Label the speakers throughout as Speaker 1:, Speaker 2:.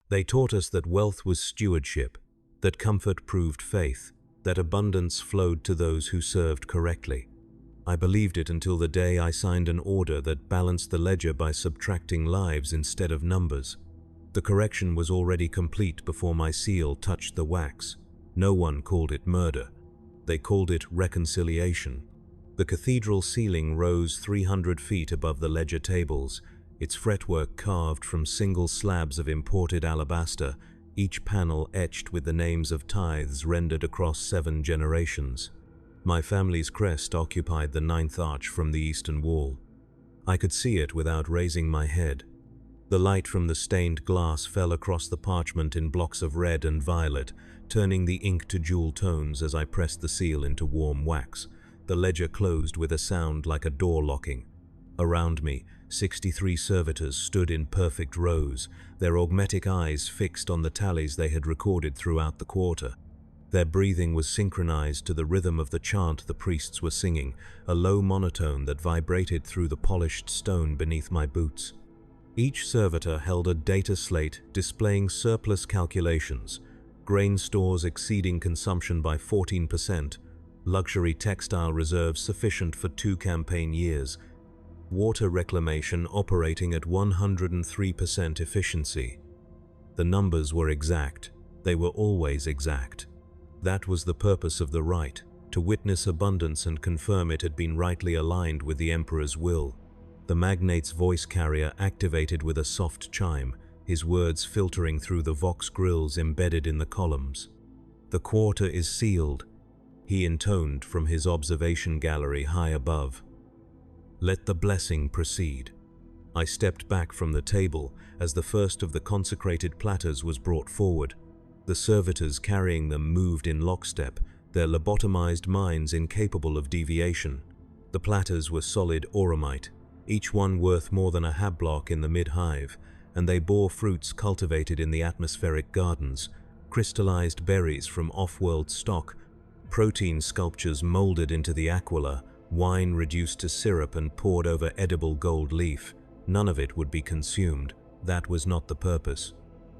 Speaker 1: They taught us that wealth was stewardship, that comfort proved faith, that abundance flowed to those who served correctly. I believed it until the day I signed an order that balanced the ledger by subtracting lives instead of numbers. The correction was already complete before my seal touched the wax. No one called it murder. They called it reconciliation. The cathedral ceiling rose 300 feet above the ledger tables, its fretwork carved from single slabs of imported alabaster, each panel etched with the names of tithes rendered across 7 generations. My family's crest occupied the 9th arch from the eastern wall. I could see it without raising my head. The light from the stained glass fell across the parchment in blocks of red and violet, turning the ink to jewel tones as I pressed the seal into warm wax. The ledger closed with a sound like a door locking. Around me, 63 servitors stood in perfect rows, their augmetic eyes fixed on the tallies they had recorded throughout the quarter. Their breathing was synchronized to the rhythm of the chant the priests were singing, a low monotone that vibrated through the polished stone beneath my boots. Each servitor held a data slate displaying surplus calculations, grain stores exceeding consumption by 14%, luxury textile reserves sufficient for 2 campaign years, water reclamation operating at 103% efficiency. The numbers were exact. They were always exact. That was the purpose of the rite, to witness abundance and confirm it had been rightly aligned with the Emperor's will. The magnate's voice carrier activated with a soft chime, his words filtering through the vox grills embedded in the columns. "The quarter is sealed," he intoned from his observation gallery high above. "Let the blessing proceed." I stepped back from the table as the first of the consecrated platters was brought forward. The servitors carrying them moved in lockstep, their lobotomized minds incapable of deviation. The platters were solid auramite, each one worth more than a hablock in the mid-hive, and they bore fruits cultivated in the atmospheric gardens, crystallized berries from off-world stock, protein sculptures molded into the aquila, wine reduced to syrup and poured over edible gold leaf. None of it would be consumed. That was not the purpose.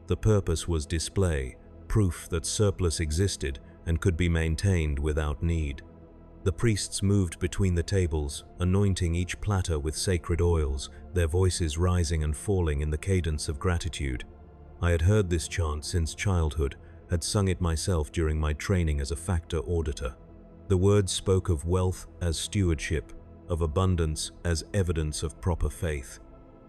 Speaker 1: The purpose was display, proof that surplus existed and could be maintained without need. The priests moved between the tables, anointing each platter with sacred oils, their voices rising and falling in the cadence of gratitude. I had heard this chant since childhood, had sung it myself during my training as a factor auditor. The words spoke of wealth as stewardship, of abundance as evidence of proper faith,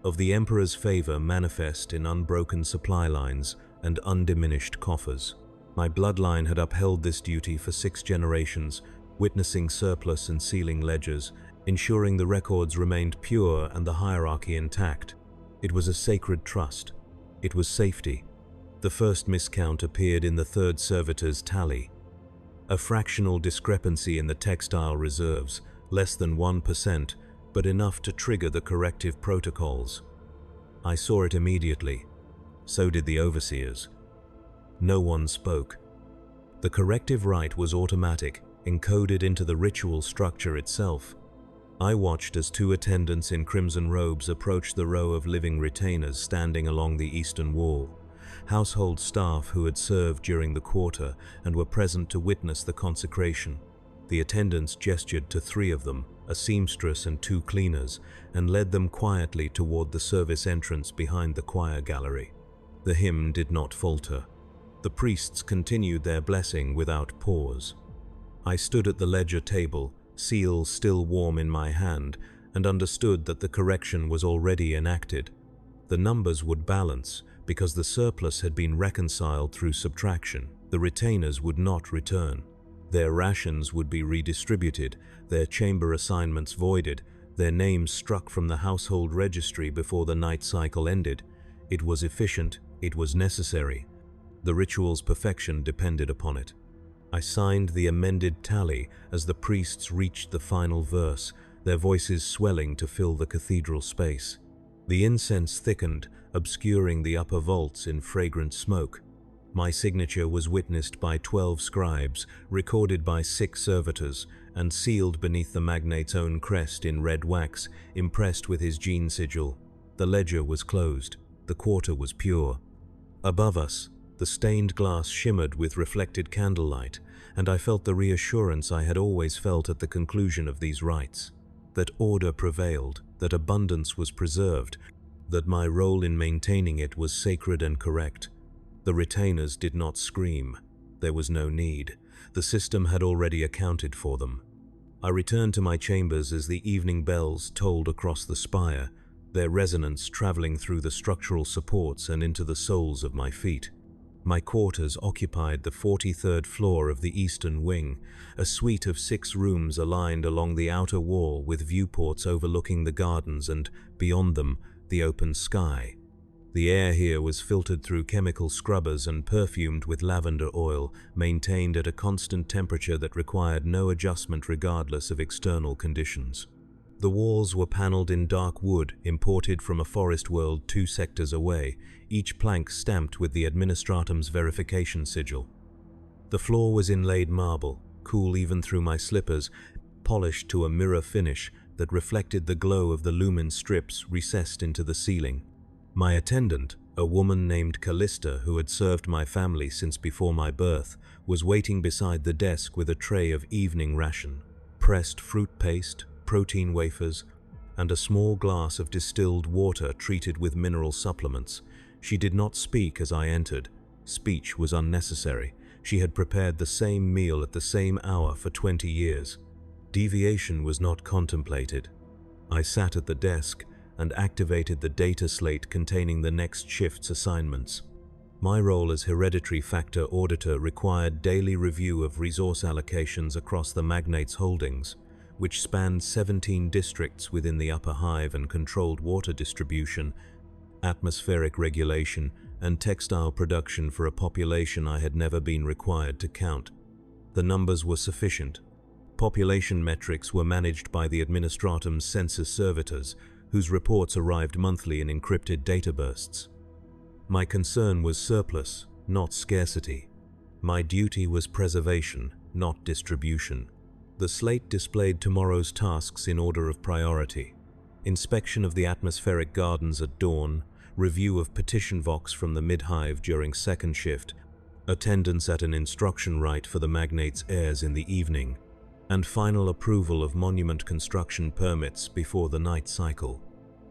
Speaker 1: of the Emperor's favor manifest in unbroken supply lines and undiminished coffers. My bloodline had upheld this duty for 6 generations, witnessing surplus and sealing ledgers, ensuring the records remained pure and the hierarchy intact. It was a sacred trust. It was safety. The first miscount appeared in the 3rd servitor's tally. A fractional discrepancy in the textile reserves, less than 1%, but enough to trigger the corrective protocols. I saw it immediately. So did the overseers. No one spoke. The corrective rite was automatic, encoded into the ritual structure itself. I watched as 2 attendants in crimson robes approached the row of living retainers standing along the eastern wall, household staff who had served during the quarter and were present to witness the consecration. The attendants gestured to 3 of them, a seamstress and 2 cleaners, and led them quietly toward the service entrance behind the choir gallery. The hymn did not falter. The priests continued their blessing without pause. I stood at the ledger table, seal still warm in my hand, and understood that the correction was already enacted. The numbers would balance, because the surplus had been reconciled through subtraction. The retainers would not return. Their rations would be redistributed, their chamber assignments voided, their names struck from the household registry before the night cycle ended. It was efficient, it was necessary. The ritual's perfection depended upon it. I signed the amended tally as the priests reached the final verse, their voices swelling to fill the cathedral space. The incense thickened, obscuring the upper vaults in fragrant smoke. My signature was witnessed by 12 scribes, recorded by 6 servitors, and sealed beneath the magnate's own crest in red wax, impressed with his gene sigil. The ledger was closed. The quarter was pure. Above us, the stained glass shimmered with reflected candlelight, and I felt the reassurance I had always felt at the conclusion of these rites, that order prevailed, that abundance was preserved, that my role in maintaining it was sacred and correct. The retainers did not scream. There was no need. The system had already accounted for them. I returned to my chambers as the evening bells tolled across the spire, their resonance traveling through the structural supports and into the soles of my feet. My quarters occupied the 43rd floor of the eastern wing, a suite of 6 rooms aligned along the outer wall with viewports overlooking the gardens and, beyond them, the open sky. The air here was filtered through chemical scrubbers and perfumed with lavender oil, maintained at a constant temperature that required no adjustment regardless of external conditions. The walls were paneled in dark wood imported from a forest world 2 sectors away, each plank stamped with the administratum's verification sigil. The floor was inlaid marble, cool even through my slippers, polished to a mirror finish that reflected the glow of the lumen strips recessed into the ceiling. My attendant, a woman named Callista who had served my family since before my birth, was waiting beside the desk with a tray of evening ration, pressed fruit paste, protein wafers, and a small glass of distilled water treated with mineral supplements. She did not speak as I entered. Speech was unnecessary. She had prepared the same meal at the same hour for 20 years. Deviation was not contemplated. I sat at the desk and activated the data slate containing the next shift's assignments. My role as hereditary factor auditor required daily review of resource allocations across the magnate's holdings, which spanned 17 districts within the upper hive and controlled water distribution, atmospheric regulation, and textile production for a population I had never been required to count. The numbers were sufficient. Population metrics were managed by the administratum's census servitors, whose reports arrived monthly in encrypted data bursts. My concern was surplus, not scarcity. My duty was preservation, not distribution. The slate displayed tomorrow's tasks in order of priority: inspection of the atmospheric gardens at dawn, review of petition vox from the mid-hive during second shift, attendance at an instruction rite for the magnate's heirs in the evening, and final approval of monument construction permits before the night cycle.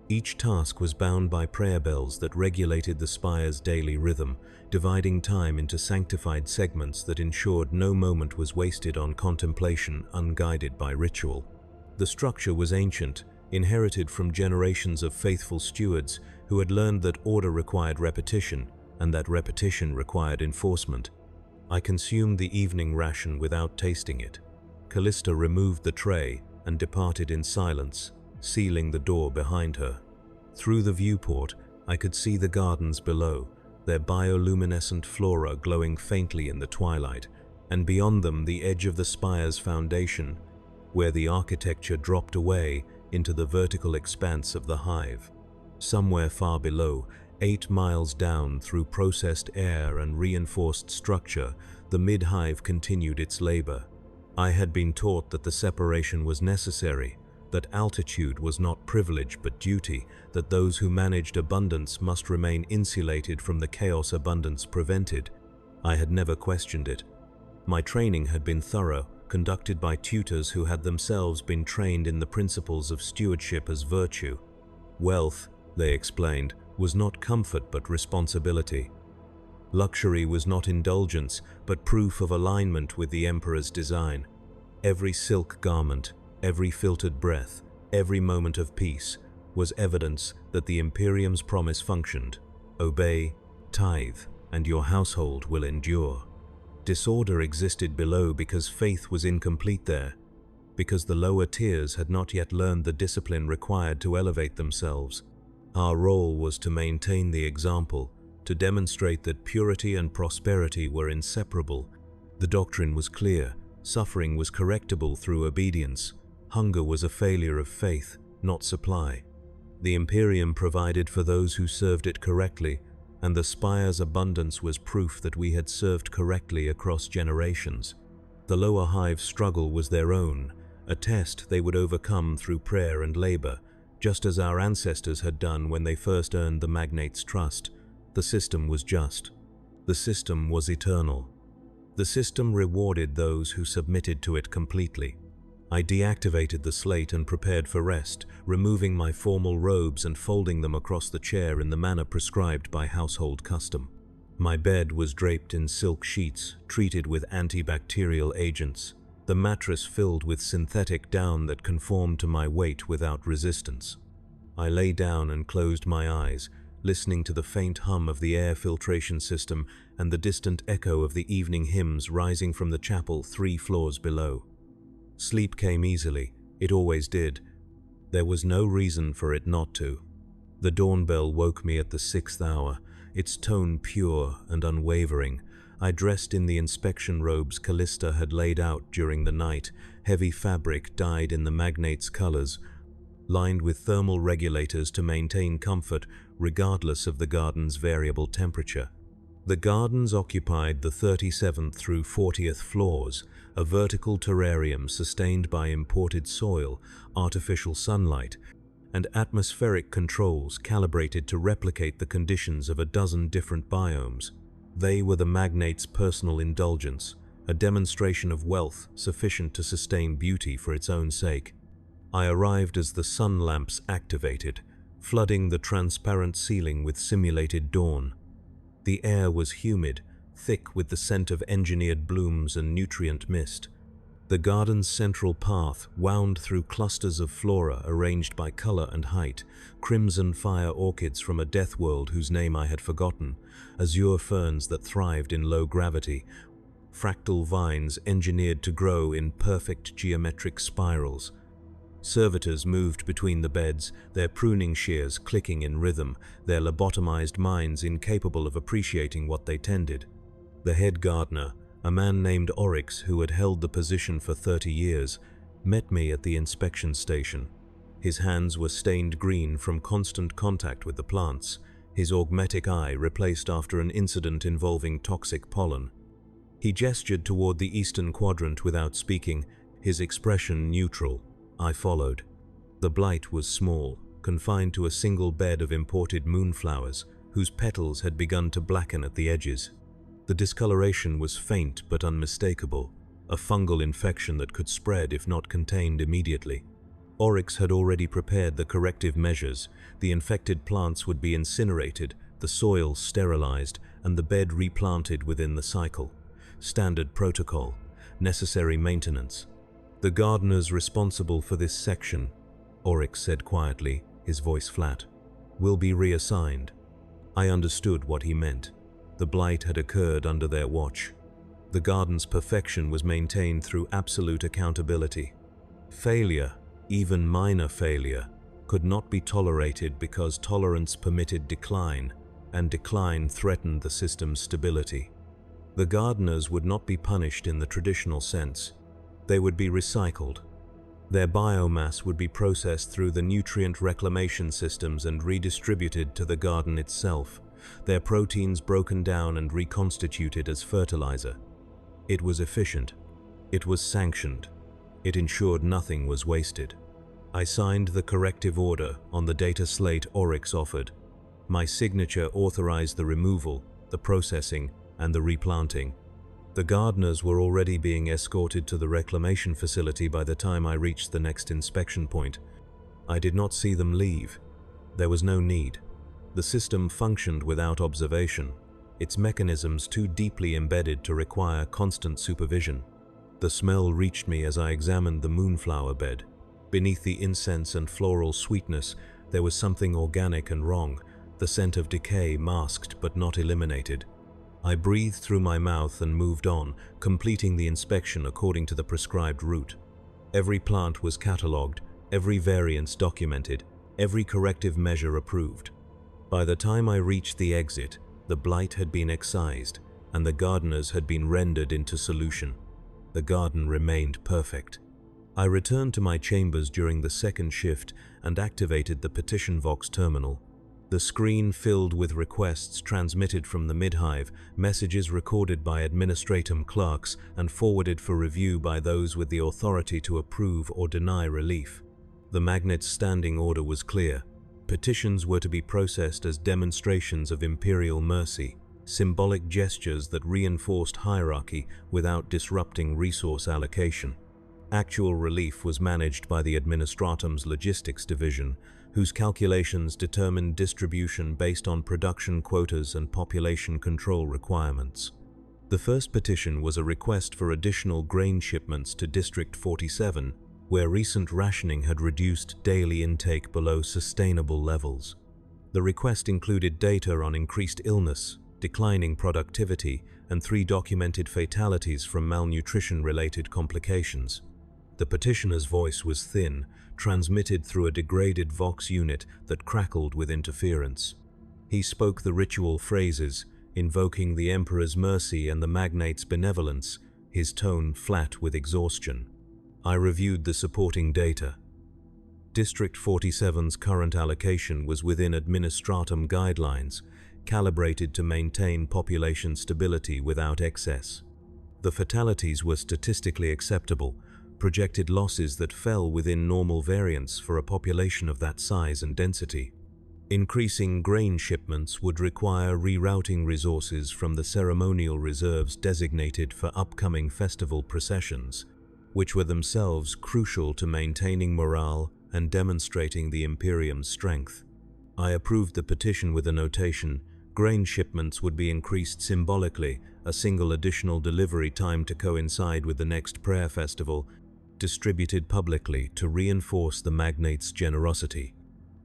Speaker 1: Each task was bound by prayer bells that regulated the spire's daily rhythm, dividing time into sanctified segments that ensured no moment was wasted on contemplation unguided by ritual. The structure was ancient, inherited from generations of faithful stewards who had learned that order required repetition and that repetition required enforcement. I consumed the evening ration without tasting it. Callista removed the tray and departed in silence, sealing the door behind her. Through the viewport, I could see the gardens below, their bioluminescent flora glowing faintly in the twilight, and beyond them the edge of the spire's foundation, where the architecture dropped away into the vertical expanse of the hive. Somewhere far below, 8 miles down through processed air and reinforced structure, the mid-hive continued its labor. I had been taught that the separation was necessary, that altitude was not privilege but duty, that those who managed abundance must remain insulated from the chaos abundance prevented. I had never questioned it. My training had been thorough, conducted by tutors who had themselves been trained in the principles of stewardship as virtue. Wealth, they explained, was not comfort but responsibility. Luxury was not indulgence, but proof of alignment with the emperor's design. Every silk garment, every filtered breath, every moment of peace was evidence that the Imperium's promise functioned. Obey, tithe, and your household will endure. Disorder existed below because faith was incomplete there, because the lower tiers had not yet learned the discipline required to elevate themselves. Our role was to maintain the example, to demonstrate that purity and prosperity were inseparable. The doctrine was clear. Suffering was correctable through obedience. Hunger was a failure of faith, not supply. The Imperium provided for those who served it correctly, and the spire's abundance was proof that we had served correctly across generations. The lower hive's struggle was their own, a test they would overcome through prayer and labor, just as our ancestors had done when they first earned the magnate's trust. The system was just. The system was eternal. The system rewarded those who submitted to it completely. I deactivated the slate and prepared for rest, removing my formal robes and folding them across the chair in the manner prescribed by household custom. My bed was draped in silk sheets, treated with antibacterial agents, the mattress filled with synthetic down that conformed to my weight without resistance. I lay down and closed my eyes, listening to the faint hum of the air filtration system and the distant echo of the evening hymns rising from the chapel 3 floors below. Sleep came easily. It always did. There was no reason for it not to. The dawn bell woke me at the 6th hour, its tone pure and unwavering. I dressed in the inspection robes Callista had laid out during the night, heavy fabric dyed in the magnate's colors, lined with thermal regulators to maintain comfort regardless of the garden's variable temperature. The gardens occupied the 37th through 40th floors, a vertical terrarium sustained by imported soil, artificial sunlight, and atmospheric controls calibrated to replicate the conditions of a dozen different biomes. They were the magnate's personal indulgence, a demonstration of wealth sufficient to sustain beauty for its own sake. I arrived as the sun lamps activated, flooding the transparent ceiling with simulated dawn. The air was humid, thick with the scent of engineered blooms and nutrient mist. The garden's central path wound through clusters of flora arranged by color and height, crimson fire orchids from a death world whose name I had forgotten, azure ferns that thrived in low gravity, fractal vines engineered to grow in perfect geometric spirals. Servitors moved between the beds, their pruning shears clicking in rhythm, their lobotomized minds incapable of appreciating what they tended. The head gardener, a man named Oryx who had held the position for 30 years, met me at the inspection station. His hands were stained green from constant contact with the plants, his augmetic eye replaced after an incident involving toxic pollen. He gestured toward the eastern quadrant without speaking, his expression neutral. I followed. The blight was small, confined to a single bed of imported moonflowers, whose petals had begun to blacken at the edges. The discoloration was faint but unmistakable, a fungal infection that could spread if not contained immediately. Oryx had already prepared the corrective measures. The infected plants would be incinerated, the soil sterilized, and the bed replanted within the cycle. Standard protocol, necessary maintenance. The gardeners responsible for this section, Oryx said quietly, his voice flat, will be reassigned. I understood what he meant. The blight had occurred under their watch. The garden's perfection was maintained through absolute accountability. Failure, even minor failure, could not be tolerated because tolerance permitted decline, and decline threatened the system's stability. The gardeners would not be punished in the traditional sense. They would be recycled. Their biomass would be processed through the nutrient reclamation systems and redistributed to the garden itself, their proteins broken down and reconstituted as fertilizer. It was efficient. It was sanctioned. It ensured nothing was wasted. I signed the corrective order on the data slate Oryx offered. My signature authorized the removal, the processing, and the replanting. The gardeners were already being escorted to the reclamation facility by the time I reached the next inspection point. I did not see them leave. There was no need. The system functioned without observation, its mechanisms too deeply embedded to require constant supervision. The smell reached me as I examined the moonflower bed. Beneath the incense and floral sweetness, there was something organic and wrong, the scent of decay masked but not eliminated. I breathed through my mouth and moved on, completing the inspection according to the prescribed route. Every plant was catalogued, every variance documented, every corrective measure approved. By the time I reached the exit, the blight had been excised, and the gardeners had been rendered into solution. The garden remained perfect. I returned to my chambers during the second shift and activated the Petition Vox terminal. The screen filled with requests transmitted from the midhive, messages recorded by administratum clerks and forwarded for review by those with the authority to approve or deny relief. The magnate's standing order was clear. Petitions were to be processed as demonstrations of imperial mercy, symbolic gestures that reinforced hierarchy without disrupting resource allocation. Actual relief was managed by the Administratum's logistics division, whose calculations determined distribution based on production quotas and population control requirements. The first petition was a request for additional grain shipments to District 47, where recent rationing had reduced daily intake below sustainable levels. The request included data on increased illness, declining productivity, and 3 documented fatalities from malnutrition-related complications. The petitioner's voice was thin, transmitted through a degraded Vox unit that crackled with interference. He spoke the ritual phrases, invoking the Emperor's mercy and the magnate's benevolence, his tone flat with exhaustion. I reviewed the supporting data. District 47's current allocation was within Administratum guidelines, calibrated to maintain population stability without excess. The fatalities were statistically acceptable, projected losses that fell within normal variance for a population of that size and density. Increasing grain shipments would require rerouting resources from the ceremonial reserves designated for upcoming festival processions, which were themselves crucial to maintaining morale and demonstrating the Imperium's strength. I approved the petition with a notation: grain shipments would be increased symbolically, a single additional delivery time to coincide with the next prayer festival, distributed publicly to reinforce the magnate's generosity.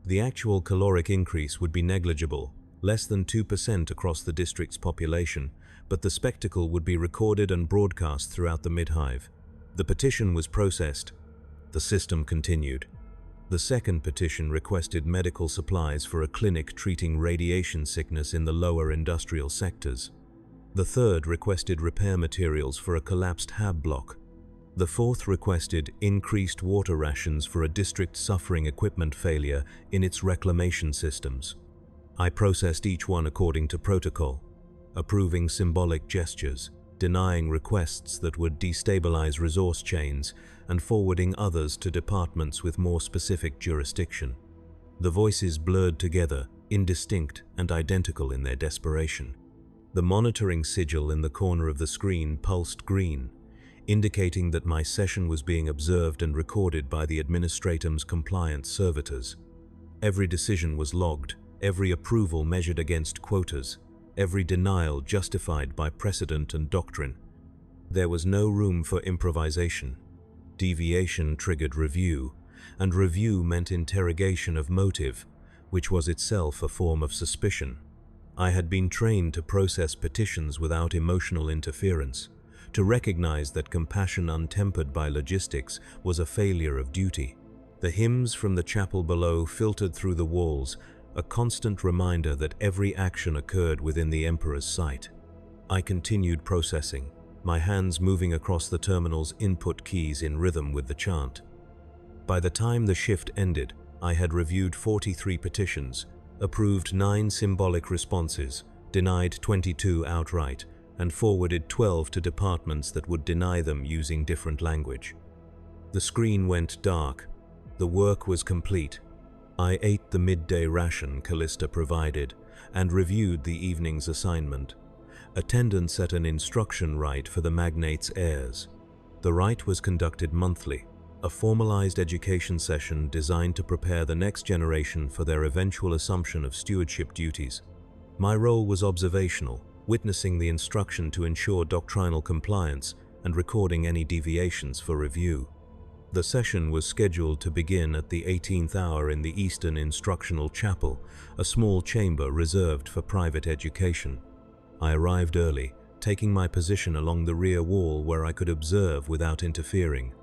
Speaker 1: The actual caloric increase would be negligible, less than 2% across the district's population, but the spectacle would be recorded and broadcast throughout the midhive. The petition was processed. The system continued. The second petition requested medical supplies for a clinic treating radiation sickness in the lower industrial sectors. The third requested repair materials for a collapsed hab block. The fourth requested increased water rations for a district suffering equipment failure in its reclamation systems. I processed each one according to protocol, approving symbolic gestures, denying requests that would destabilize resource chains, and forwarding others to departments with more specific jurisdiction. The voices blurred together, indistinct and identical in their desperation. The monitoring sigil in the corner of the screen pulsed green, indicating that my session was being observed and recorded by the Administratum's compliance servitors. Every decision was logged, every approval measured against quotas, every denial justified by precedent and doctrine. There was no room for improvisation. Deviation triggered review, and review meant interrogation of motive, which was itself a form of suspicion. I had been trained to process petitions without emotional interference, to recognize that compassion untempered by logistics was a failure of duty. The hymns from the chapel below filtered through the walls, a constant reminder that every action occurred within the Emperor's sight. I continued processing, my hands moving across the terminal's input keys in rhythm with the chant. By the time the shift ended, I had reviewed 43 petitions, approved 9 symbolic responses, denied 22 outright, and forwarded 12 to departments that would deny them using different language. The screen went dark. The work was complete. I ate the midday ration Callista provided and reviewed the evening's assignment. Attendance at an instruction rite for the magnate's heirs. The rite was conducted monthly, a formalized education session designed to prepare the next generation for their eventual assumption of stewardship duties. My role was observational, witnessing the instruction to ensure doctrinal compliance and recording any deviations for review. The session was scheduled to begin at the 18th hour in the Eastern Instructional Chapel, a small chamber reserved for private education. I arrived early, taking my position along the rear wall where I could observe without interfering.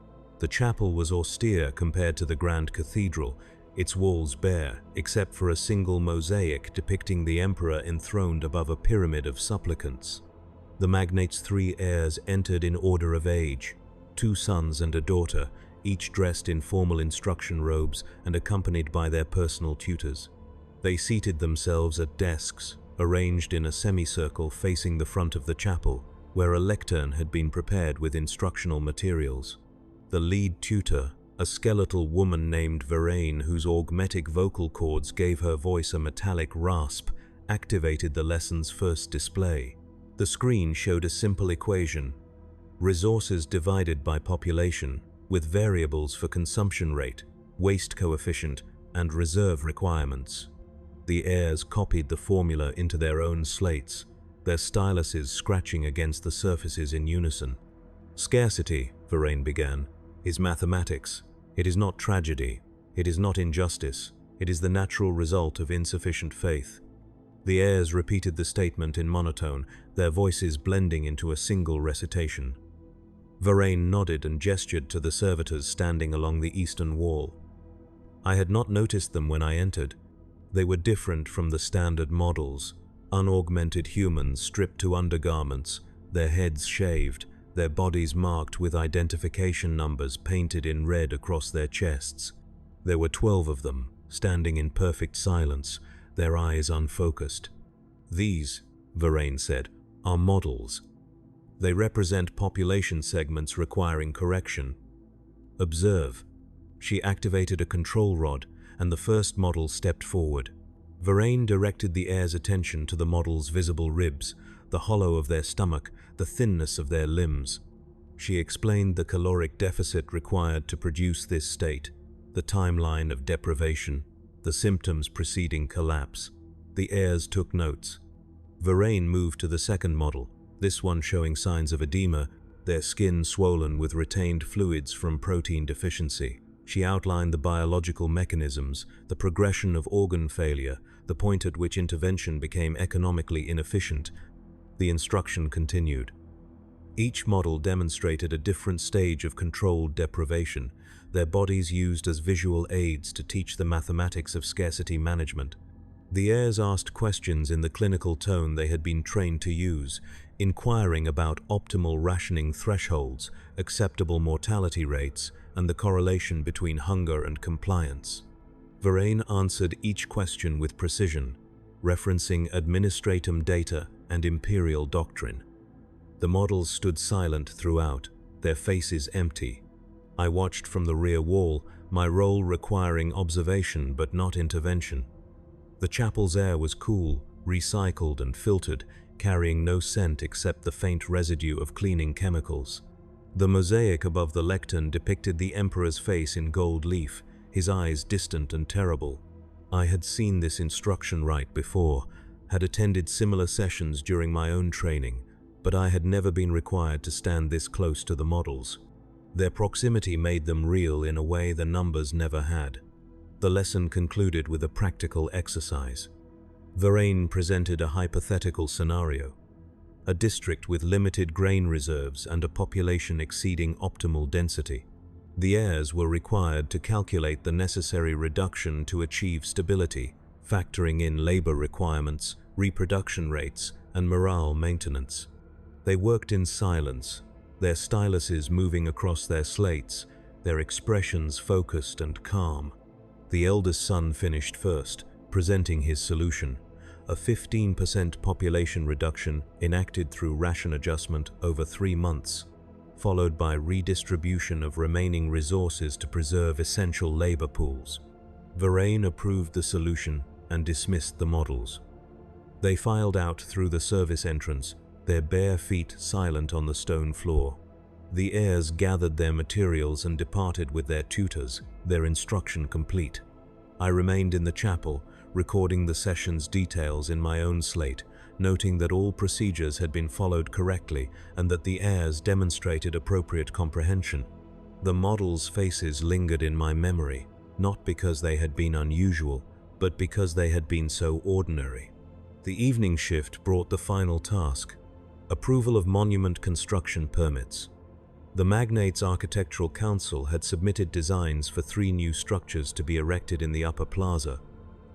Speaker 1: The chapel was austere compared to the Grand Cathedral, its walls bare, except for a single mosaic depicting the Emperor enthroned above a pyramid of supplicants. The magnate's 3 heirs entered in order of age, 2 sons and a daughter, each dressed in formal instruction robes and accompanied by their personal tutors. They seated themselves at desks, arranged in a semicircle facing the front of the chapel, where a lectern had been prepared with instructional materials. The lead tutor, A skeletal woman named Verane, whose augmetic vocal cords gave her voice a metallic rasp, activated the lesson's first display. The screen showed a simple equation: resources divided by population, with variables for consumption rate, waste coefficient, and reserve requirements. The heirs copied the formula into their own slates, their styluses scratching against the surfaces in unison. "Scarcity," Verane began, "is mathematics. It is not tragedy. It is not injustice. It is the natural result of insufficient faith." The heirs repeated the statement in monotone, their voices blending into a single recitation. Verane nodded and gestured to the servitors standing along the eastern wall. I had not noticed them when I entered. They were different from the standard models, unaugmented humans stripped to undergarments, their heads shaved, their bodies marked with identification numbers painted in red across their chests. There were 12 of them, standing in perfect silence, their eyes unfocused. "These," Verane said, "are models. They represent population segments requiring correction. Observe." She activated a control rod, and the first model stepped forward. Verane directed the heir's attention to the model's visible ribs, the hollow of their stomach, the thinness of their limbs. She explained the caloric deficit required to produce this state, the timeline of deprivation, the symptoms preceding collapse. The heirs took notes. Verane moved to the second model, this one showing signs of edema, their skin swollen with retained fluids from protein deficiency. She outlined the biological mechanisms, the progression of organ failure, the point at which intervention became economically inefficient. The instruction continued. Each model demonstrated a different stage of controlled deprivation, their bodies used as visual aids to teach the mathematics of scarcity management. The heirs asked questions in the clinical tone they had been trained to use, inquiring about optimal rationing thresholds, acceptable mortality rates, and the correlation between hunger and compliance. Verane answered each question with precision, referencing administratum data and imperial doctrine. The models stood silent throughout, their faces empty. I watched from the rear wall, my role requiring observation but not intervention. The chapel's air was cool, recycled and filtered, carrying no scent except the faint residue of cleaning chemicals. The mosaic above the lectern depicted the emperor's face in gold leaf, his eyes distant and terrible. I had seen this instruction rite before, had attended similar sessions during my own training, but I had never been required to stand this close to the models. Their proximity made them real in a way the numbers never had. The lesson concluded with a practical exercise. Verane presented a hypothetical scenario. A district with limited grain reserves and a population exceeding optimal density. The heirs were required to calculate the necessary reduction to achieve stability, factoring in labor requirements, reproduction rates, and morale maintenance. They worked in silence, their styluses moving across their slates, their expressions focused and calm. The eldest son finished first, presenting his solution: a 15% population reduction enacted through ration adjustment over 3 months, followed by redistribution of remaining resources to preserve essential labor pools. Verane approved the solution and dismissed the models. They filed out through the service entrance, their bare feet silent on the stone floor. The heirs gathered their materials and departed with their tutors, their instruction complete. I remained in the chapel, recording the session's details in my own slate, noting that all procedures had been followed correctly and that the heirs demonstrated appropriate comprehension. The models' faces lingered in my memory, not because they had been unusual, but because they had been so ordinary. The evening shift brought the final task: approval of monument construction permits. The magnate's architectural council had submitted designs for 3 new structures to be erected in the upper plaza,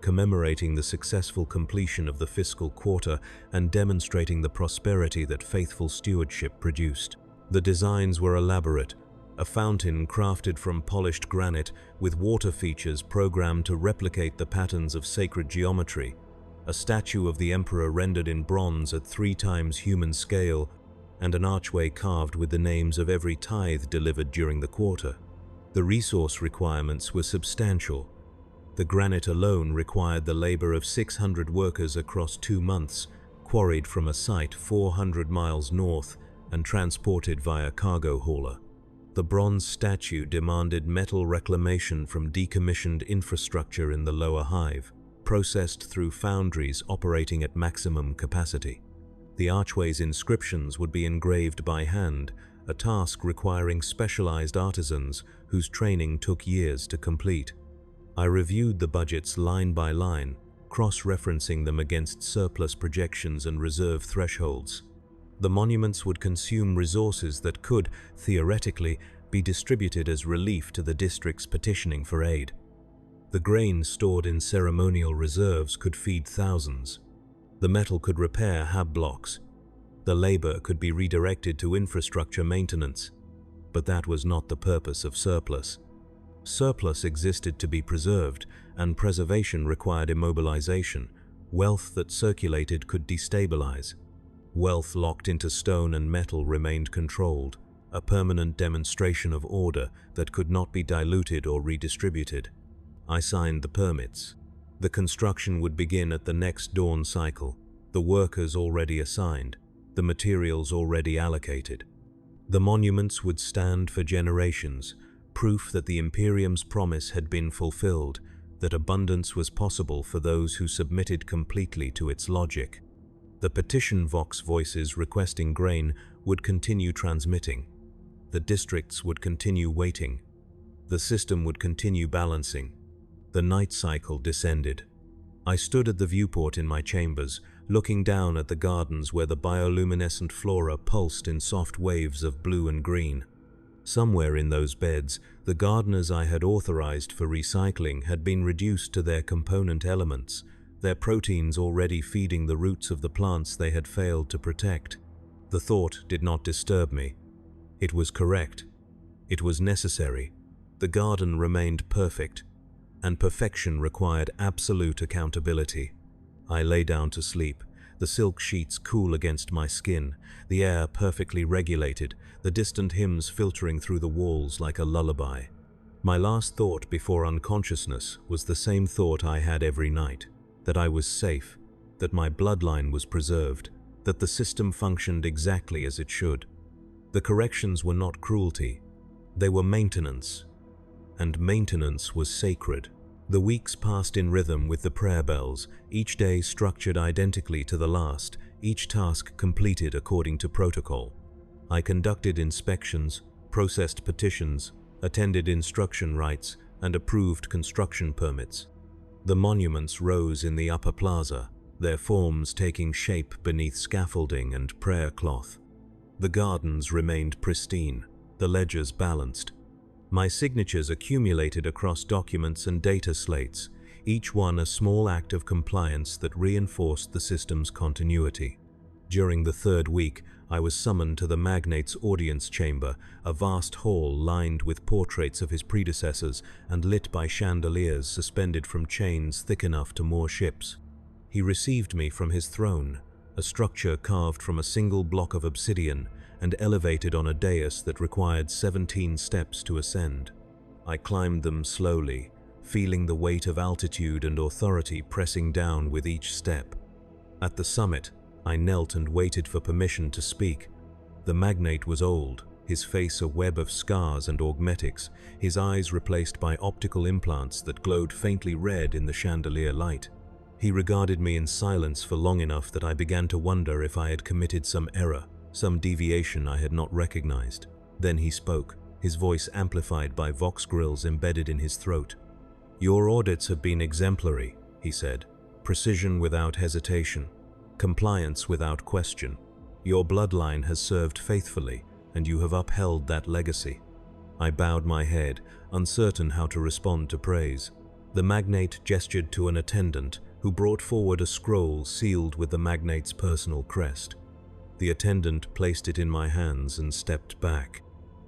Speaker 1: commemorating the successful completion of the fiscal quarter and demonstrating the prosperity that faithful stewardship produced. The designs were elaborate: a fountain crafted from polished granite with water features programmed to replicate the patterns of sacred geometry, a statue of the emperor rendered in bronze at 3 times human scale, and an archway carved with the names of every tithe delivered during the quarter. The resource requirements were substantial. The granite alone required the labor of 600 workers across 2 months, quarried from a site 400 miles north and transported via cargo hauler. The bronze statue demanded metal reclamation from decommissioned infrastructure in the lower hive, processed through foundries operating at maximum capacity. The archway's inscriptions would be engraved by hand, a task requiring specialized artisans whose training took years to complete. I reviewed the budgets line by line, cross-referencing them against surplus projections and reserve thresholds. The monuments would consume resources that could, theoretically, be distributed as relief to the districts petitioning for aid. The grain stored in ceremonial reserves could feed thousands. The metal could repair hab blocks. The labor could be redirected to infrastructure maintenance. But that was not the purpose of surplus. Surplus existed to be preserved, and preservation required immobilization. Wealth that circulated could destabilize. Wealth locked into stone and metal remained controlled, a permanent demonstration of order that could not be diluted or redistributed. I signed the permits. The construction would begin at the next dawn cycle, the workers already assigned, the materials already allocated. The monuments would stand for generations, proof that the Imperium's promise had been fulfilled, that abundance was possible for those who submitted completely to its logic. The petition vox voices requesting grain would continue transmitting. The districts would continue waiting. The system would continue balancing. The night cycle descended. I stood at the viewport in my chambers, looking down at the gardens where the bioluminescent flora pulsed in soft waves of blue and green. Somewhere in those beds, the gardeners I had authorized for recycling had been reduced to their component elements, their proteins already feeding the roots of the plants they had failed to protect. The thought did not disturb me. It was correct. It was necessary. The garden remained perfect, and perfection required absolute accountability. I lay down to sleep, the silk sheets cool against my skin, the air perfectly regulated, the distant hymns filtering through the walls like a lullaby. My last thought before unconsciousness was the same thought I had every night, that I was safe, that my bloodline was preserved, that the system functioned exactly as it should. The corrections were not cruelty, they were maintenance, and maintenance was sacred. The weeks passed in rhythm with the prayer bells, each day structured identically to the last, each task completed according to protocol. I conducted inspections, processed petitions, attended instruction rites, and approved construction permits. The monuments rose in the upper plaza, their forms taking shape beneath scaffolding and prayer cloth. The gardens remained pristine, the ledgers balanced. My signatures accumulated across documents and data slates, each one a small act of compliance that reinforced the system's continuity. During the 3rd week, I was summoned to the magnate's audience chamber, a vast hall lined with portraits of his predecessors and lit by chandeliers suspended from chains thick enough to moor ships. He received me from his throne, a structure carved from a single block of obsidian and elevated on a dais that required 17 steps to ascend. I climbed them slowly, feeling the weight of altitude and authority pressing down with each step. At the summit, I knelt and waited for permission to speak. The magnate was old, his face a web of scars and augmetics, his eyes replaced by optical implants that glowed faintly red in the chandelier light. He regarded me in silence for long enough that I began to wonder if I had committed some error, some deviation I had not recognized. Then he spoke, his voice amplified by vox grills embedded in his throat. "Your audits have been exemplary," he said. "Precision without hesitation. Compliance without question. Your bloodline has served faithfully, and you have upheld that legacy." I bowed my head, uncertain how to respond to praise. The magnate gestured to an attendant, who brought forward a scroll sealed with the magnate's personal crest. The attendant placed it in my hands and stepped back.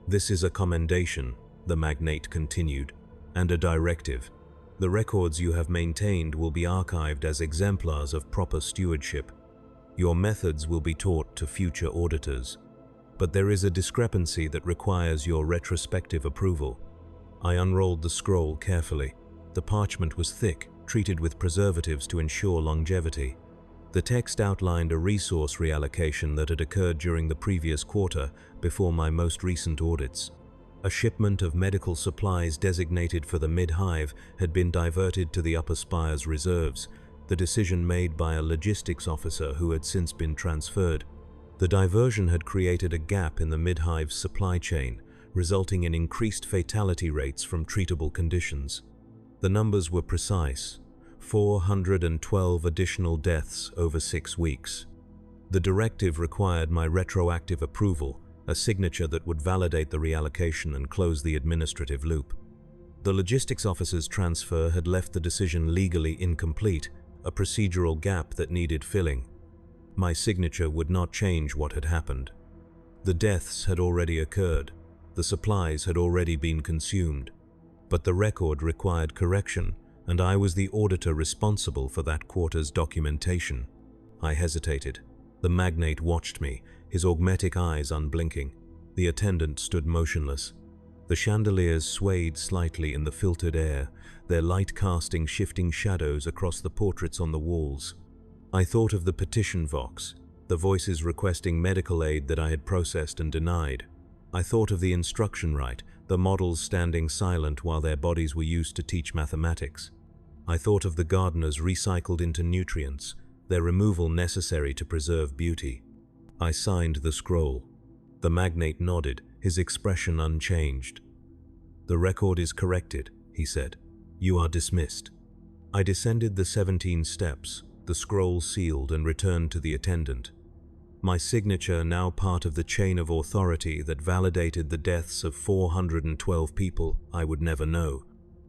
Speaker 1: "This is a commendation," the magnate continued, "and a directive. The records you have maintained will be archived as exemplars of proper stewardship. Your methods will be taught to future auditors. But there is a discrepancy that requires your retrospective approval. I unrolled the scroll carefully. The parchment was thick, treated with preservatives to ensure longevity. The text outlined a resource reallocation that had occurred during the previous quarter before my most recent audits. A shipment of medical supplies designated for the mid-hive had been diverted to the upper spire's reserves, the decision made by a logistics officer who had since been transferred. The diversion had created a gap in the mid-hive's supply chain, resulting in increased fatality rates from treatable conditions. The numbers were precise: 412 additional deaths over 6 weeks. The directive required my retroactive approval, a signature that would validate the reallocation and close the administrative loop. The logistics officer's transfer had left the decision legally incomplete, a procedural gap that needed filling. My signature would not change what had happened. The deaths had already occurred. The supplies had already been consumed. But the record required correction, and I was the auditor responsible for that quarter's documentation. I hesitated. The magnate watched me, his augmetic eyes unblinking. The attendant stood motionless. The chandeliers swayed slightly in the filtered air, their light casting shifting shadows across the portraits on the walls. I thought of the petition vox, the voices requesting medical aid that I had processed and denied. I thought of the instruction rite, the models standing silent while their bodies were used to teach mathematics. I thought of the gardeners recycled into nutrients, their removal necessary to preserve beauty. I signed the scroll. The magnate nodded, his expression unchanged. "The record is corrected," he said. "You are dismissed." I descended the 17 steps, the scroll sealed, and returned to the attendant. My signature now part of the chain of authority that validated the deaths of 412 people I would never know.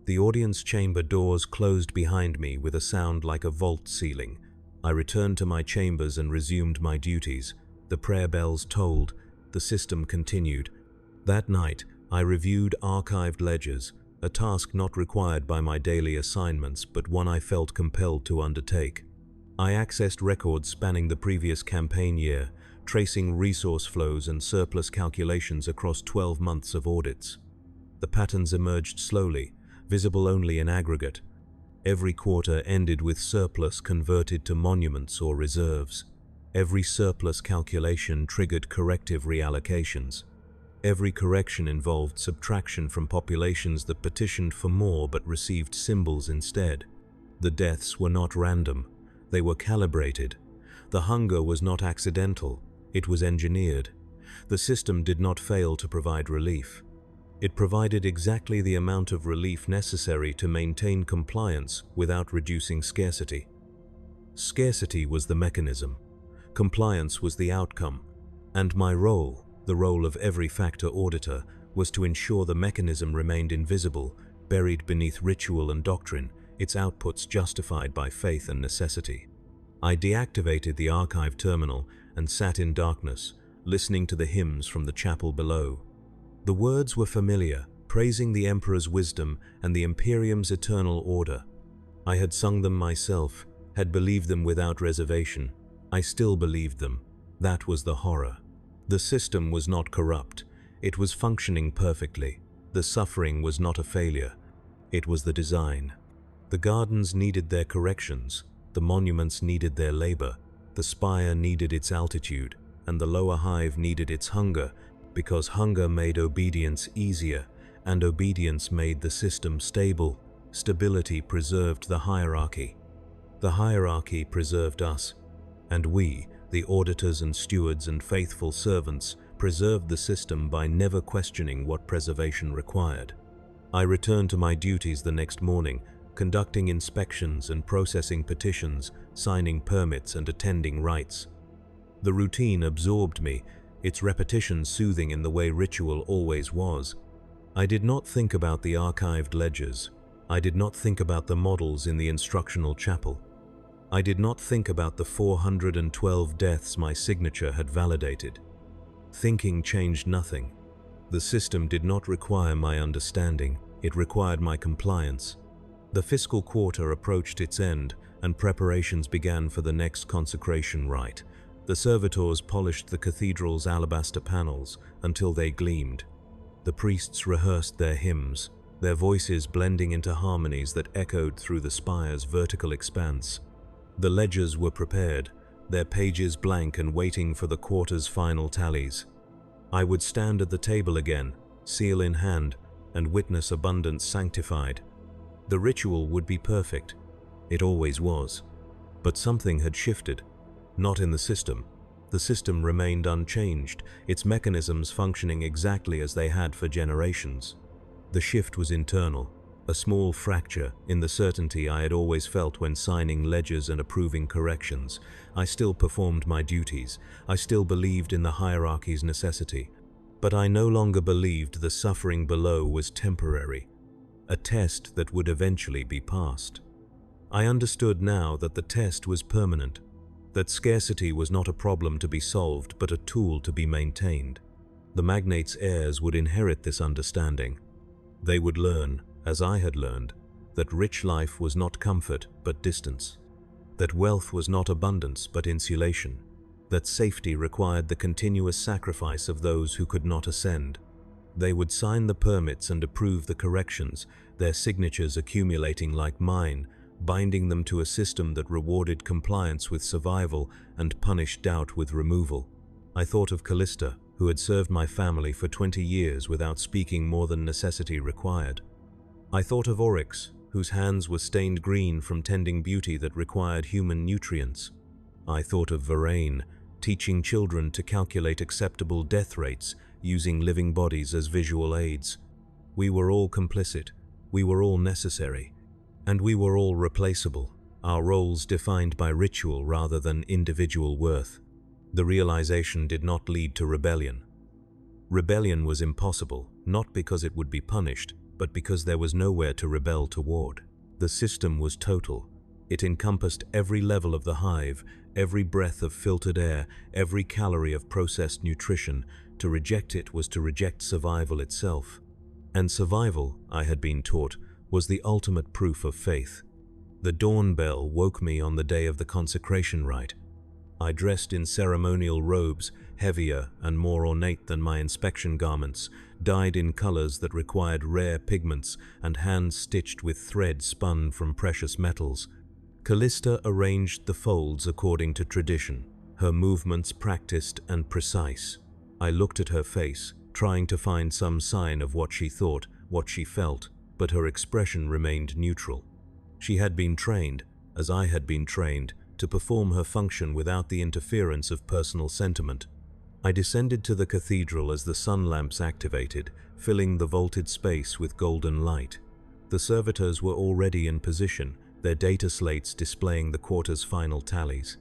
Speaker 1: The audience chamber doors closed behind me with a sound like a vault ceiling. I returned to my chambers and resumed my duties. The prayer bells tolled. The system continued. That night, I reviewed archived ledgers, a task not required by my daily assignments, but one I felt compelled to undertake. I accessed records spanning the previous campaign year, tracing resource flows and surplus calculations across 12 months of audits. The patterns emerged slowly, visible only in aggregate. Every quarter ended with surplus converted to monuments or reserves. Every surplus calculation triggered corrective reallocations. Every correction involved subtraction from populations that petitioned for more but received symbols instead. The deaths were not random. They were calibrated. The hunger was not accidental. It was engineered. The system did not fail to provide relief. It provided exactly the amount of relief necessary to maintain compliance without reducing scarcity. Scarcity was the mechanism. Compliance was the outcome. And my role, the role of every factor auditor, was to ensure the mechanism remained invisible, buried beneath ritual and doctrine, its outputs justified by faith and necessity. I deactivated the archive terminal and sat in darkness, listening to the hymns from the chapel below. The words were familiar, praising the Emperor's wisdom and the Imperium's eternal order. I had sung them myself, had believed them without reservation. I still believed them. That was the horror. The system was not corrupt. It was functioning perfectly. The suffering was not a failure. It was the design. The gardens needed their corrections, the monuments needed their labor, the spire needed its altitude, and the lower hive needed its hunger, because hunger made obedience easier, and obedience made the system stable. Stability preserved the hierarchy. The hierarchy preserved us, and we, the auditors and stewards and faithful servants, preserved the system by never questioning what preservation required. I returned to my duties the next morning, conducting inspections and processing petitions, signing permits and attending rites. The routine absorbed me, its repetition soothing in the way ritual always was. I did not think about the archived ledgers. I did not think about the models in the instructional chapel. I did not think about the 412 deaths my signature had validated. Thinking changed nothing. The system did not require my understanding, it required my compliance. The fiscal quarter approached its end, and preparations began for the next consecration rite. The servitors polished the cathedral's alabaster panels until they gleamed. The priests rehearsed their hymns. their voices blending into harmonies that echoed through the spire's vertical expanse. The ledgers were prepared, their pages blank and waiting for the quarter's final tallies. I would stand at the table again, seal in hand, and witness abundance sanctified. The ritual would be perfect. It always was. But something had shifted. Not in the system. The system remained unchanged, its mechanisms functioning exactly as they had for generations. The shift was internal, a small fracture in the certainty I had always felt when signing ledgers and approving corrections. I still performed my duties. I still believed in the hierarchy's necessity. But I no longer believed the suffering below was temporary, a test that would eventually be passed. I understood now that the test was permanent, that scarcity was not a problem to be solved but a tool to be maintained. The magnate's heirs would inherit this understanding. They would learn, as I had learned, that rich life was not comfort but distance, that wealth was not abundance but insulation, that safety required the continuous sacrifice of those who could not ascend. They would sign the permits and approve the corrections, their signatures accumulating like mine, binding them to a system that rewarded compliance with survival and punished doubt with removal. I thought of Callista, who had served my family for 20 years without speaking more than necessity required. I thought of Oryx, whose hands were stained green from tending beauty that required human nutrients. I thought of Varain, teaching children to calculate acceptable death rates using living bodies as visual aids. We were all complicit, we were all necessary, and we were all replaceable, our roles defined by ritual rather than individual worth. The realization did not lead to rebellion. Rebellion was impossible, not because it would be punished, but because there was nowhere to rebel toward. The system was total. It encompassed every level of the hive, every breath of filtered air, every calorie of processed nutrition. To reject it was to reject survival itself. And survival, I had been taught, was the ultimate proof of faith. The dawn bell woke me on the day of the consecration rite. I dressed in ceremonial robes, heavier and more ornate than my inspection garments, dyed in colors that required rare pigments and hand-stitched with thread spun from precious metals. Callista arranged the folds according to tradition, her movements practiced and precise. I looked at her face, trying to find some sign of what she thought, what she felt, but her expression remained neutral. She had been trained, as I had been trained, to perform her function without the interference of personal sentiment. I descended to the cathedral as the sun lamps activated, filling the vaulted space with golden light. The servitors were already in position, their data slates displaying the quarter's final tallies.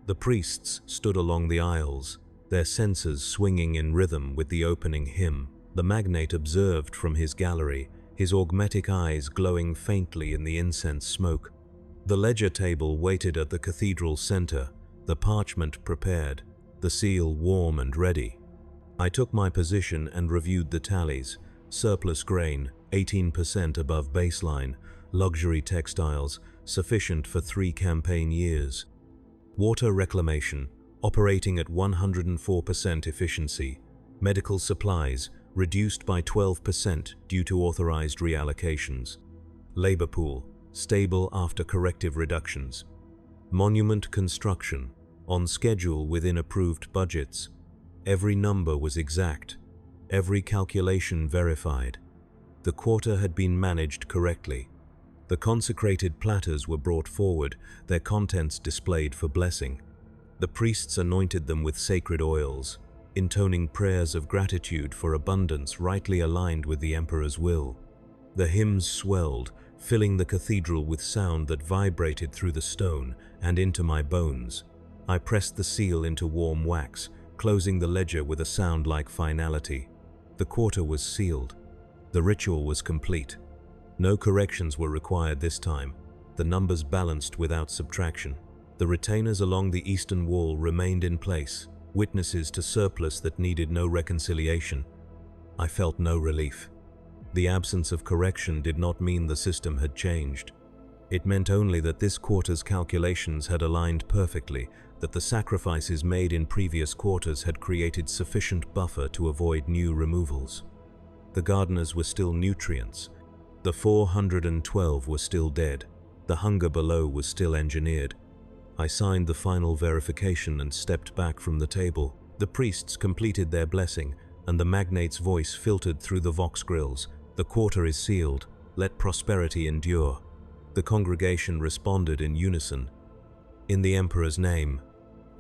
Speaker 1: The priests stood along the aisles, their censers swinging in rhythm with the opening hymn. The magnate observed from his gallery, his augmetic eyes glowing faintly in the incense smoke. The ledger table waited at the cathedral's center, the parchment prepared, the seal warm and ready. I took my position and reviewed the tallies. Surplus grain, 18% above baseline, luxury textiles, sufficient for 3 campaign years. Water reclamation, operating at 104% efficiency. Medical supplies, reduced by 12% due to authorized reallocations. Labor pool, stable after corrective reductions. Monument construction, on schedule within approved budgets. Every number was exact, every calculation verified. The quarter had been managed correctly. The consecrated platters were brought forward, their contents displayed for blessing. The priests anointed them with sacred oils, intoning prayers of gratitude for abundance rightly aligned with the emperor's will. The hymns swelled, filling the cathedral with sound that vibrated through the stone and into my bones. I pressed the seal into warm wax, closing the ledger with a sound like finality. The quarter was sealed. The ritual was complete. No corrections were required this time. The numbers balanced without subtraction. The retainers along the eastern wall remained in place, witnesses to surplus that needed no reconciliation. I felt no relief. The absence of correction did not mean the system had changed. It meant only that this quarter's calculations had aligned perfectly, that the sacrifices made in previous quarters had created sufficient buffer to avoid new removals. The gardeners were still nutrients, The 412 were still dead. The hunger below was still engineered. I signed the final verification and stepped back from the table. The priests completed their blessing, and the magnate's voice filtered through the vox grills. "The quarter is sealed. Let prosperity endure." The congregation responded in unison. "In the Emperor's name."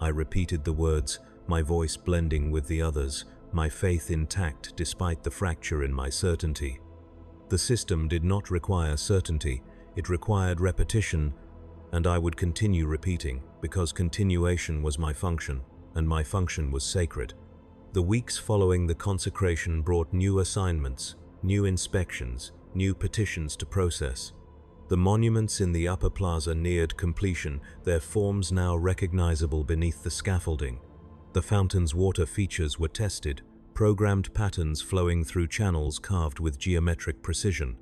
Speaker 1: I repeated the words, my voice blending with the others, my faith intact despite the fracture in my certainty. The system did not require certainty, it required repetition, and I would continue repeating, because continuation was my function, and my function was sacred. The weeks following the consecration brought new assignments, new inspections, new petitions to process. The monuments in the upper plaza neared completion, their forms now recognizable beneath the scaffolding. The fountain's water features were tested, programmed patterns flowing through channels carved with geometric precision.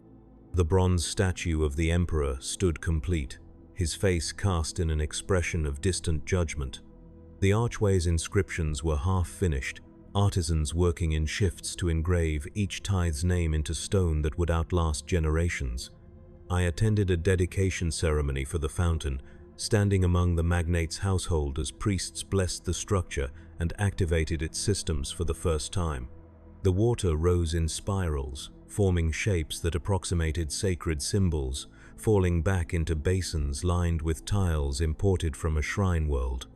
Speaker 1: The bronze statue of the Emperor stood complete, his face cast in an expression of distant judgment. The archway's inscriptions were half-finished, artisans working in shifts to engrave each tithe's name into stone that would outlast generations. I attended a dedication ceremony for the fountain, standing among the magnate's household as priests blessed the structure and activated its systems for the first time. The water rose in spirals, forming shapes that approximated sacred symbols, falling back into basins lined with tiles imported from a shrine world.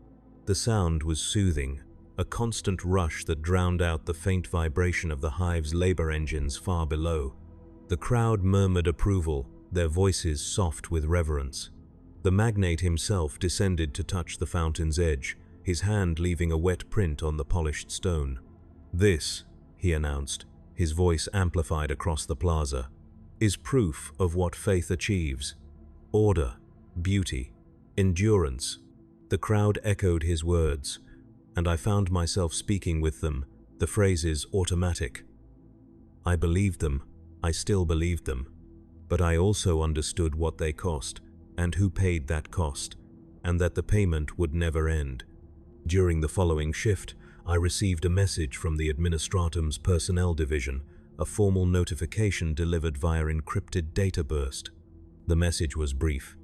Speaker 1: The sound was soothing, a constant rush that drowned out the faint vibration of the hive's labor engines far below. The crowd murmured approval, their voices soft with reverence. The magnate himself descended to touch the fountain's edge, his hand leaving a wet print on the polished stone. "This," he announced, his voice amplified across the plaza, "is proof of what faith achieves. Order, beauty, endurance." The crowd echoed his words, and I found myself speaking with them, the phrases automatic. I believed them, I still believed them, but I also understood what they cost, and who paid that cost, and that the payment would never end. During the following shift, I received a message from the Administratum's Personnel Division, a formal notification delivered via encrypted data burst. The message was brief.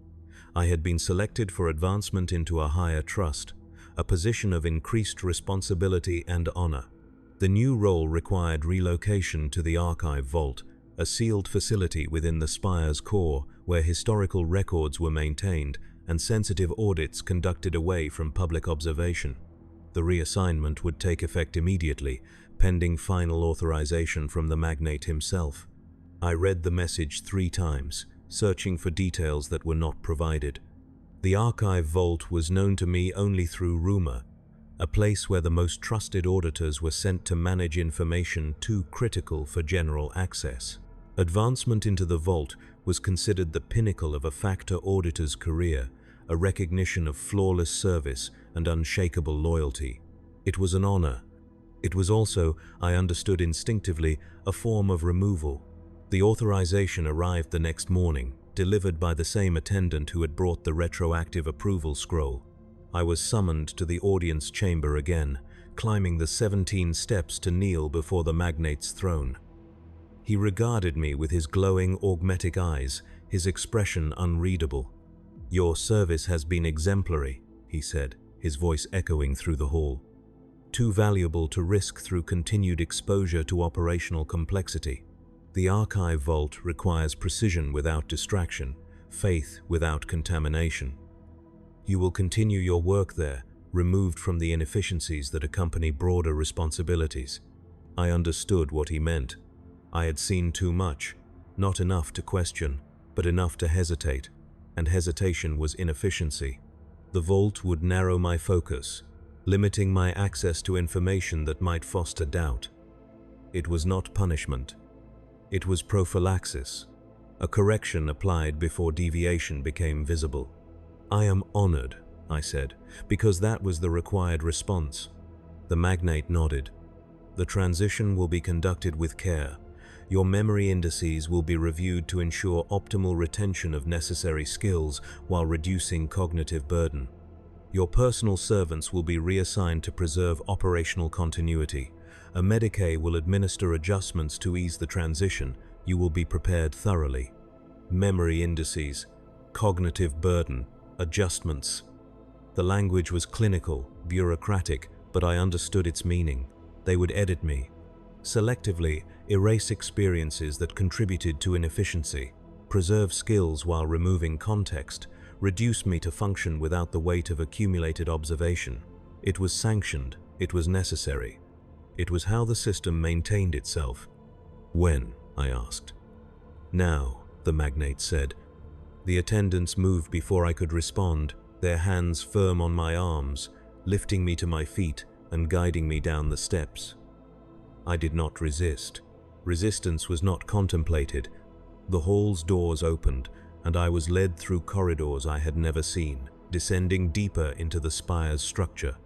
Speaker 1: I had been selected for advancement into a higher trust, a position of increased responsibility and honor. The new role required relocation to the archive vault, a sealed facility within the spire's core where historical records were maintained and sensitive audits conducted away from public observation. The reassignment would take effect immediately, pending final authorization from the magnate himself. I read the message 3 times, searching for details that were not provided. The archive vault was known to me only through rumor, a place where the most trusted auditors were sent to manage information too critical for general access. Advancement into the vault was considered the pinnacle of a factor auditor's career, a recognition of flawless service and unshakable loyalty. It was an honor. It was also, I understood instinctively, a form of removal. The authorization arrived the next morning, delivered by the same attendant who had brought the retroactive approval scroll. I was summoned to the audience chamber again, climbing the 17 steps to kneel before the magnate's throne. He regarded me with his glowing, augmetic eyes, his expression unreadable. "Your service has been exemplary," he said, his voice echoing through the hall. "Too valuable to risk through continued exposure to operational complexity. The archive vault requires precision without distraction, faith without contamination. You will continue your work there, removed from the inefficiencies that accompany broader responsibilities." I understood what he meant. I had seen too much, not enough to question, but enough to hesitate, and hesitation was inefficiency. The vault would narrow my focus, limiting my access to information that might foster doubt. It was not punishment. It was prophylaxis, a correction applied before deviation became visible. "I am honored," I said, because that was the required response. The magnate nodded. "The transition will be conducted with care. Your memory indices will be reviewed to ensure optimal retention of necessary skills while reducing cognitive burden. Your personal servants will be reassigned to preserve operational continuity. A Medicae will administer adjustments to ease the transition, You will be prepared thoroughly. Memory indices, cognitive burden, adjustments. The language was clinical, bureaucratic, but I understood its meaning. They would edit me, selectively erase experiences that contributed to inefficiency, preserve skills while removing context, reduce me to function without the weight of accumulated observation. It was sanctioned, it was necessary. It was how the system maintained itself. When? I asked. Now, the magnate said. The attendants moved before I could respond, their hands firm on my arms, lifting me to my feet and guiding me down the steps. I did not resist. Resistance was not contemplated. The hall's doors opened, and I was led through corridors I had never seen, descending deeper into the spire's structure,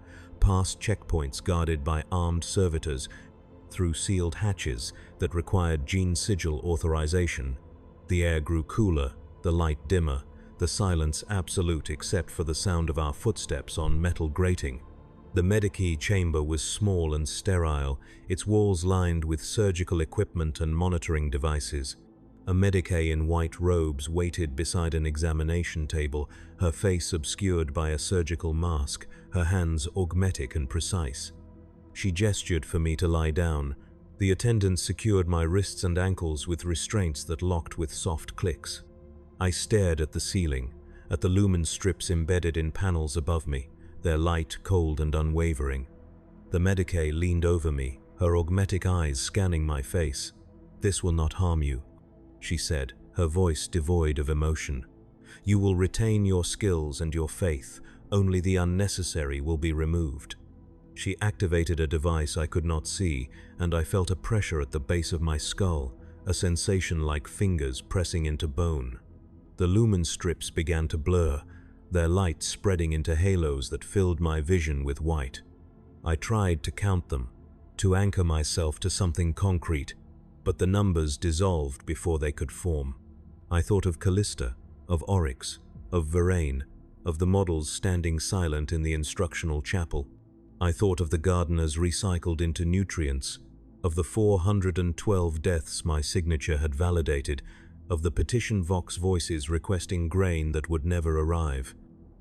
Speaker 1: past checkpoints guarded by armed servitors, through sealed hatches that required gene sigil authorization. The air grew cooler, the light dimmer, the silence absolute except for the sound of our footsteps on metal grating. The Medici chamber was small and sterile, its walls lined with surgical equipment and monitoring devices. A Medici in white robes waited beside an examination table, her face obscured by a surgical mask, her hands augmetic and precise. She gestured for me to lie down. The attendant secured my wrists and ankles with restraints that locked with soft clicks. I stared at the ceiling, at the lumen strips embedded in panels above me, their light cold and unwavering. The Medici leaned over me, her augmetic eyes scanning my face. "This will not harm you," she said, her voice devoid of emotion. "You will retain your skills and your faith, only the unnecessary will be removed." She activated a device I could not see, and I felt a pressure at the base of my skull, a sensation like fingers pressing into bone. The lumen strips began to blur, their light spreading into halos that filled my vision with white. I tried to count them, to anchor myself to something concrete, but the numbers dissolved before they could form. I thought of Callista, of Oryx, of Verane, of the models standing silent in the instructional chapel. I thought of the gardeners recycled into nutrients, of the 412 deaths my signature had validated, of the petition vox voices requesting grain that would never arrive.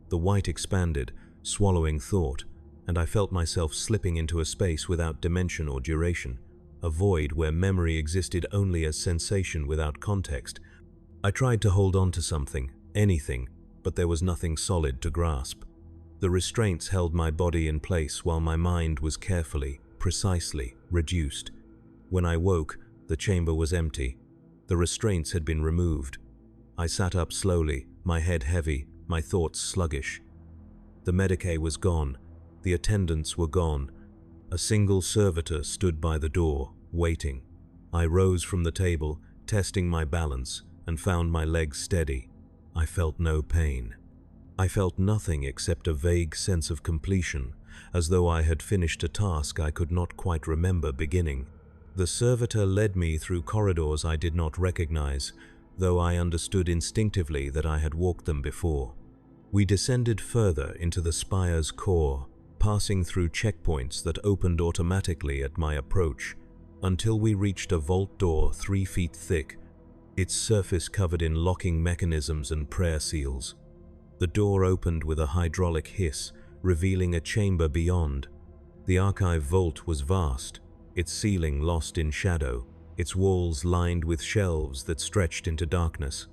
Speaker 1: The white expanded, swallowing thought, and I felt myself slipping into a space without dimension or duration, a void where memory existed only as sensation without context. I tried to hold on to something, anything, but there was nothing solid to grasp. The restraints held my body in place while my mind was carefully, precisely reduced. When I woke, the chamber was empty. The restraints had been removed. I sat up slowly, my head heavy, my thoughts sluggish. The Medici was gone. The attendants were gone. A single servitor stood by the door, waiting. I rose from the table, testing my balance, and found my legs steady. I felt no pain. I felt nothing except a vague sense of completion, as though I had finished a task I could not quite remember beginning. The servitor led me through corridors I did not recognize, though I understood instinctively that I had walked them before. We descended further into the spire's core, passing through checkpoints that opened automatically at my approach, until we reached a vault door 3 feet thick, its surface covered in locking mechanisms and prayer seals. The door opened with a hydraulic hiss, revealing a chamber beyond. The archive vault was vast, its ceiling lost in shadow, its walls lined with shelves that stretched into darkness.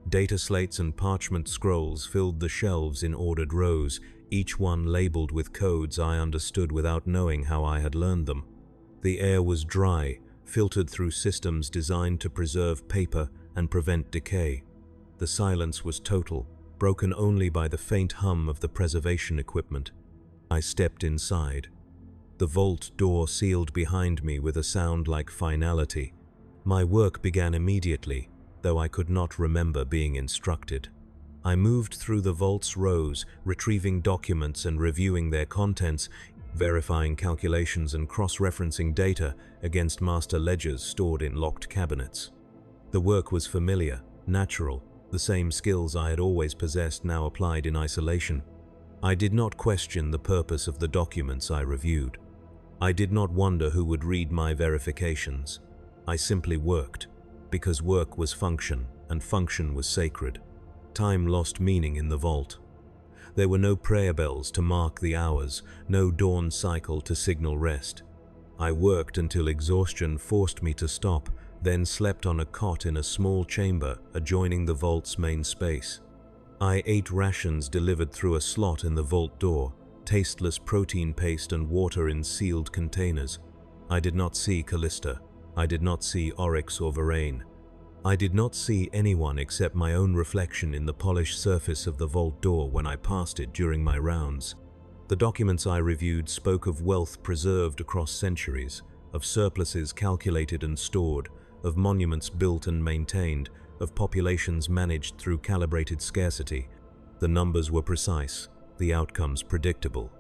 Speaker 1: Data slates and parchment scrolls filled the shelves in ordered rows, each one labeled with codes I understood without knowing how I had learned them. The air was dry, filtered through systems designed to preserve paper and prevent decay. The silence was total, broken only by the faint hum of the preservation equipment. I stepped inside. The vault door sealed behind me with a sound like finality. My work began immediately, though I could not remember being instructed. I moved through the vault's rows, retrieving documents and reviewing their contents, verifying calculations and cross-referencing data against master ledgers stored in locked cabinets. The work was familiar, natural, the same skills I had always possessed now applied in isolation. I did not question the purpose of the documents I reviewed. I did not wonder who would read my verifications. I simply worked. because work was function, and function was sacred. Time lost meaning in the vault. There were no prayer bells to mark the hours, no dawn cycle to signal rest. I worked until exhaustion forced me to stop, then slept on a cot in a small chamber adjoining the vault's main space. I ate rations delivered through a slot in the vault door, tasteless protein paste and water in sealed containers. I did not see Callista. I did not see Oryx or Varaine. I did not see anyone except my own reflection in the polished surface of the vault door when I passed it during my rounds. The documents I reviewed spoke of wealth preserved across centuries, of surpluses calculated and stored, of monuments built and maintained, of populations managed through calibrated scarcity. The numbers were precise, the outcomes predictable.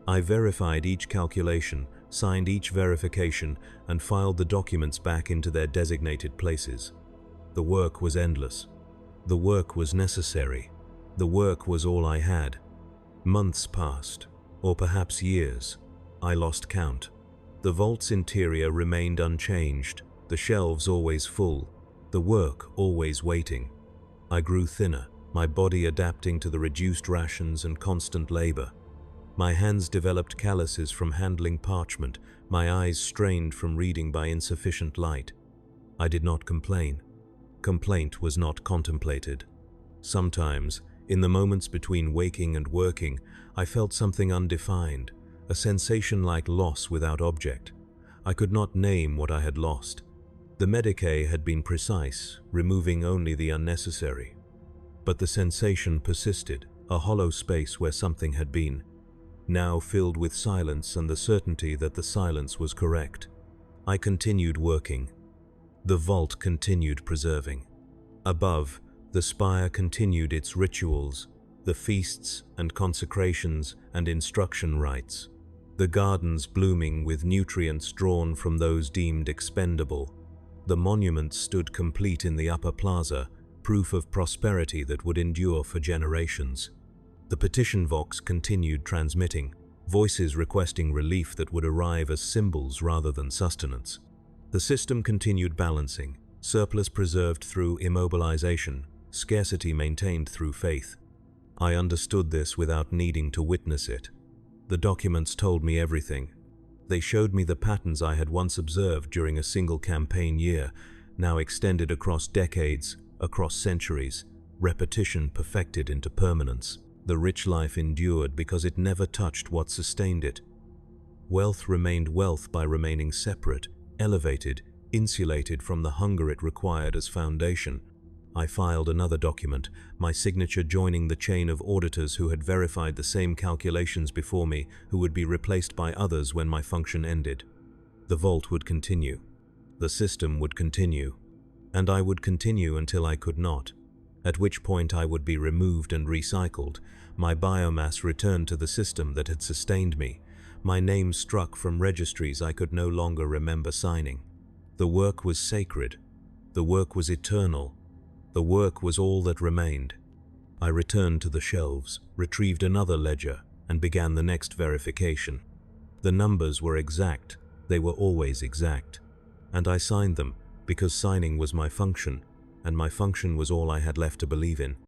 Speaker 1: I verified each calculation, signed each verification, and filed the documents back into their designated places. The work was endless. The work was necessary. The work was all I had. Months passed, or perhaps years. I lost count. The vault's interior remained unchanged, the shelves always full, the work always waiting. I grew thinner, my body adapting to the reduced rations and constant labor. My hands developed calluses from handling parchment, my eyes strained from reading by insufficient light. I did not complain. Complaint was not contemplated. Sometimes, in the moments between waking and working, I felt something undefined, a sensation like loss without object. I could not name what I had lost. The Medicae had been precise, removing only the unnecessary. But the sensation persisted, a hollow space where something had been, now filled with silence and the certainty that the silence was correct. I continued working. The vault continued preserving. Above, the spire continued its rituals, the feasts and consecrations and instruction rites, the gardens blooming with nutrients drawn from those deemed expendable. The monuments stood complete in the upper plaza, proof of prosperity that would endure for generations. The petition vox continued transmitting, voices requesting relief that would arrive as symbols rather than sustenance. The system continued balancing, surplus preserved through immobilization, scarcity maintained through faith. I understood this without needing to witness it. The documents told me everything. They showed me the patterns I had once observed during a single campaign year, now extended across decades, across centuries, repetition perfected into permanence. The rich life endured because it never touched what sustained it. Wealth remained wealth by remaining separate, elevated, insulated from the hunger it required as foundation. I filed another document, my signature joining the chain of auditors who had verified the same calculations before me, who would be replaced by others when my function ended. The vault would continue. The system would continue. And I would continue until I could not, at which point I would be removed and recycled, my biomass returned to the system that had sustained me, my name struck from registries I could no longer remember signing. The work was sacred. The work was eternal. The work was all that remained. I returned to the shelves, retrieved another ledger, and began the next verification. The numbers were exact. They were always exact. And I signed them because signing was my function, and my function was all I had left to believe in.